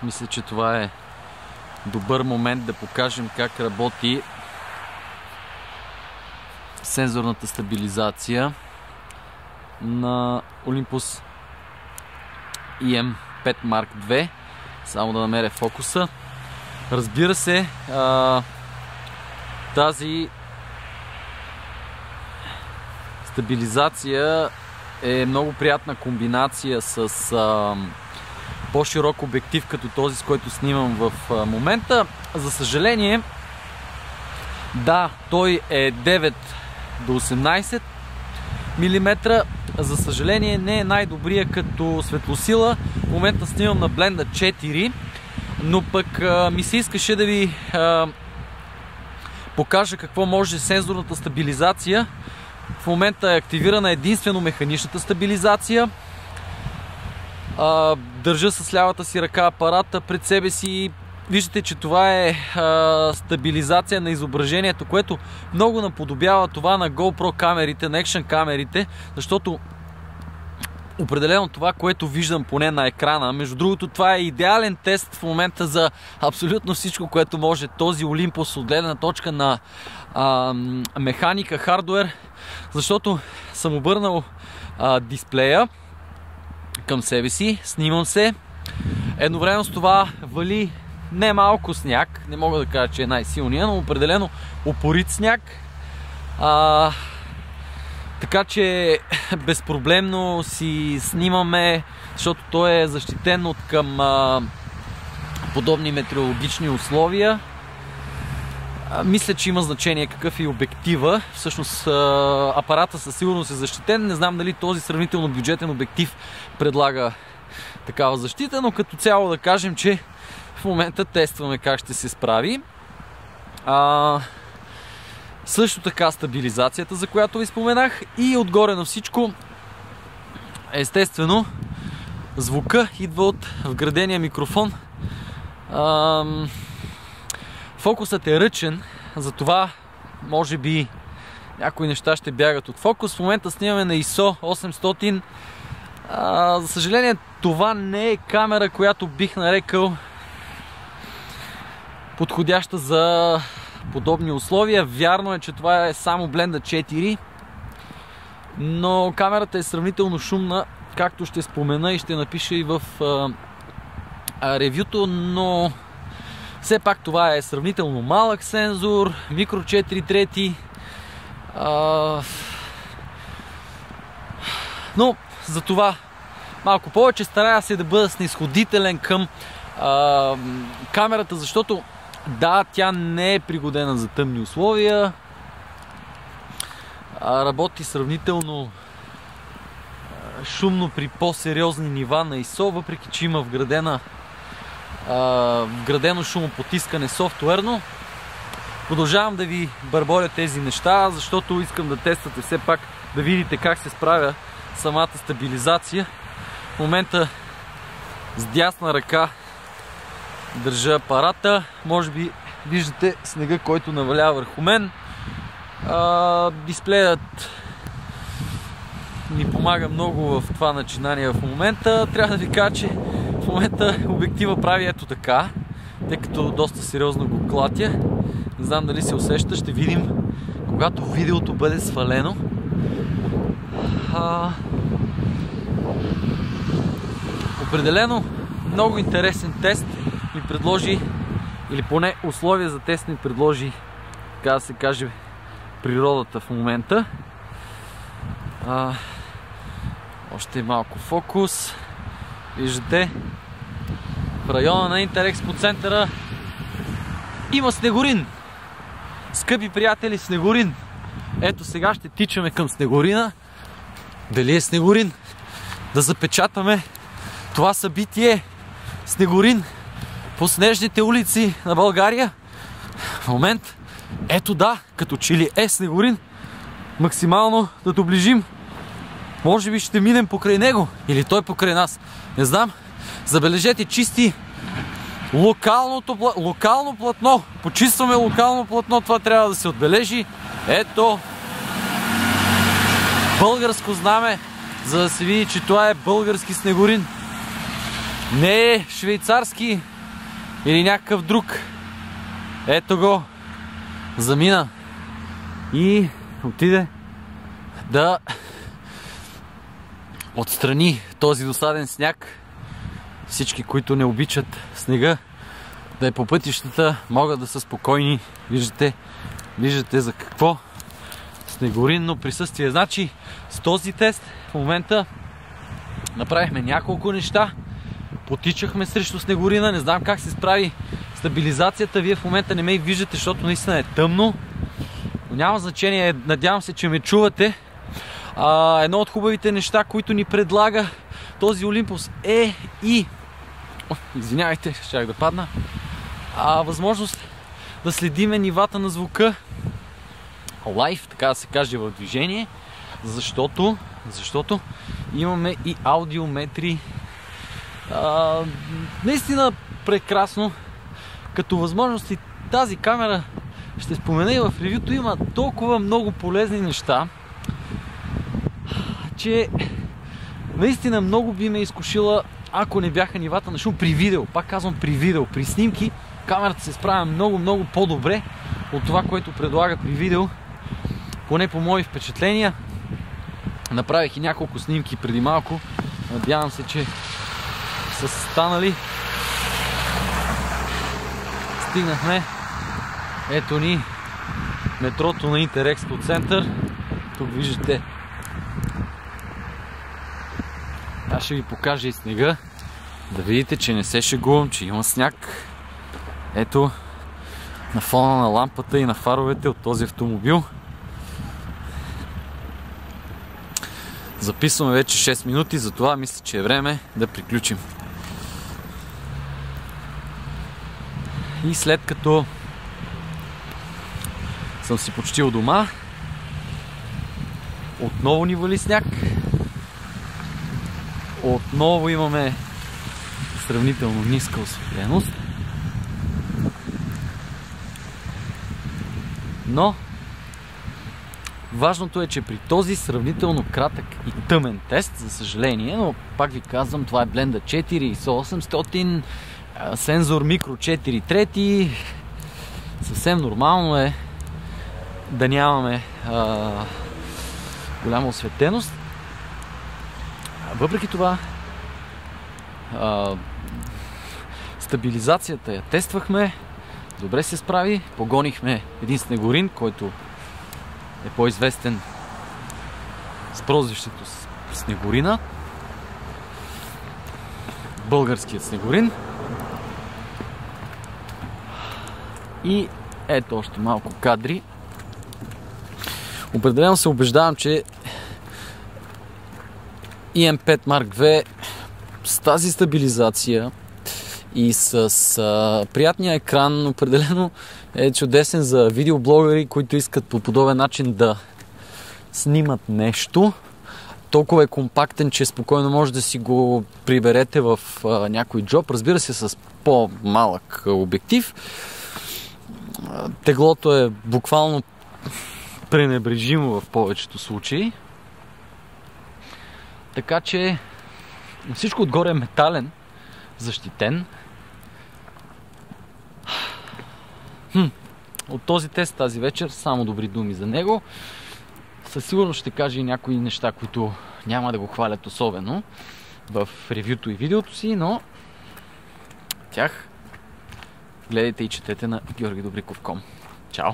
мисля, че това е добър момент да покажем как работи сензорната стабилизация на Olympus EM5 Mark II. Само да намеря фокуса. Разбира се, тази стабилизация е много приятна комбинация с по-широк обектив, като този, с който снимам в момента. За съжаление, да, той е 9 до 18 мм. За съжаление не е най-добрия като светлосила. В момента снимам на Blenda 4, но пък ми се искаше да ви покажа какво може сензорната стабилизация. В момента е активирана единствено механичната стабилизация. Държа с лявата си ръка апарата пред себе си. Виждате, че това е стабилизация на изображението, което много наподобява това на GoPro камерите, на екшън камерите, защото определено това, което виждам поне на екрана, между другото, това е идеален тест в момента за абсолютно всичко, което може този Olympus от гледна точка на механика, хардуер, защото съм обърнал дисплея към себе си, снимам се. Едновременно с това вали не малко сняг, не мога да кажа, че е най-силния, но определено упорит сняг. Така че безпроблемно си снимаме, защото той е защитен от към подобни метеорологични условия. Мисля, че има значение какъв е обектива. Всъщност апарата със сигурност е защитен. Не знам дали този сравнително бюджетен обектив предлага такава защита, но като цяло да кажем, че в момента тестваме как ще се справи. Също така стабилизацията, за която ви споменах, и отгоре на всичко, естествено, звука идва от вградения микрофон. Фокусът е ръчен, затова може би някои неща ще бягат от фокус. В момента снимаме на ISO 800. За съжаление, това не е камера, която бих нарекал подходяща за подобни условия. Вярно е, че това е само Blenda 4, но камерата е сравнително шумна, както ще спомена и ще напиша и в ревюто, но все пак това е сравнително малък сензор, микро 4 трети. Но за това малко повече старая се да бъда снизходителен към камерата, защото да, тя не е пригодена за тъмни условия. Работи сравнително шумно при по-сериозни нива на ISO, въпреки че има вградено шумопотискане софтуерно. Продължавам да ви бърборя тези неща, защото искам да тествате все пак, да видите как се справя самата стабилизация. В момента с дясна ръка държа апарата. Може би виждате снега, който навалява върху мен. Дисплеят ми помага много в това начинание в момента. Трябва да ви кажа, че в момента обектива прави ето така, тъй като доста сериозно го клатя. Не знам дали се усеща, ще видим когато видеото бъде свалено. Определено много интересен тест ми предложи, или поне условия за тест ми предложи, така да се каже, природата в момента. Още малко фокус. Виждате, в района на Интерекспо центъра има снегорин. Скъпи приятели, снегорин. Ето сега ще тичаме към снегорина. Дали е снегорин? Да запечатаме това събитие. Снегорин по снежните улици на България. В момент, ето да, като че ли е снегорин. Максимално да доближим. Може би ще минем покрай него или той покрай нас. Не знам. Забележете, чисти локално платно. Почистваме локално платно. Това трябва да се отбележи. Ето българско знаме, за да се види, че това е български снегорин. Не е швейцарски или някакъв друг. Ето го. Замина. И отиде да отстрани този досаден сняг. Всички, които не обичат снега да е по пътищата, могат да са спокойни. Виждате за какво снегоринно присъствие. Значи с този тест в момента направихме няколко неща. Потичахме срещу снегорина. Не знам как се справи стабилизацията. Вие в момента не ме и виждате, защото наистина е тъмно. Но няма значение. Надявам се, че ме чувате. Едно от хубавите неща, които ни предлага този Олимпус е и... Извинявайте, щях да падна. Възможност да следиме нивата на звука лайв, така да се каже, в движение, защото имаме и аудиометри. Наистина прекрасно. Като възможности тази камера, ще спомена и в ревюто, има толкова много полезни неща, че наистина много би ме изкушила, ако не бяха нивата на шум при видео. Пак казвам, при видео. При снимки камерата се справя много по-добре от това, което предлага при видео. Поне по мои впечатления. Направих и няколко снимки преди малко. Надявам се, че са станали. Стигнахме. Ето ни метрото на Интерекспо център. Тук виждате. Аз ще ви покажа и снега. Да видите, че не се шегувам, че има сняг. Ето на фона на лампата и на фаровете от този автомобил. Записваме вече 6 минути, затова мисля, че е време да приключим. И след като съм си почтил дома, отново ни вали сняг. Отново имаме сравнително ниска осветленост. Но важното е, че при този сравнително кратък и тъмен тест, за съжаление, но пак ви казвам, това е Blender 4 ISO 800, сензор микро 4 трети. Съвсем нормално е да нямаме голяма осветеност. Въпреки това, стабилизацията я тествахме, добре се справи, погонихме един снегорин, който е по-известен с прозвището Снегорина, българският снегорин. И ето още малко кадри. Определено се убеждавам, че EM5 Mark II с тази стабилизация и с приятния екран определено е чудесен за видеоблогъри, които искат по подобен начин да снимат нещо. Толкова е компактен, че спокойно може да си го приберете в някой джоб. Разбира се, с по-малък обектив. Теглото е буквално пренебрежимо в повечето случаи. Така че всичко отгоре е метален, защитен. От този тест тази вечер само добри думи за него. Със сигурност ще кажа и някои неща, които няма да го хвалят особено в ревюто и видеото си, но тях гледайте и четете на georgidobриков.com. Чао!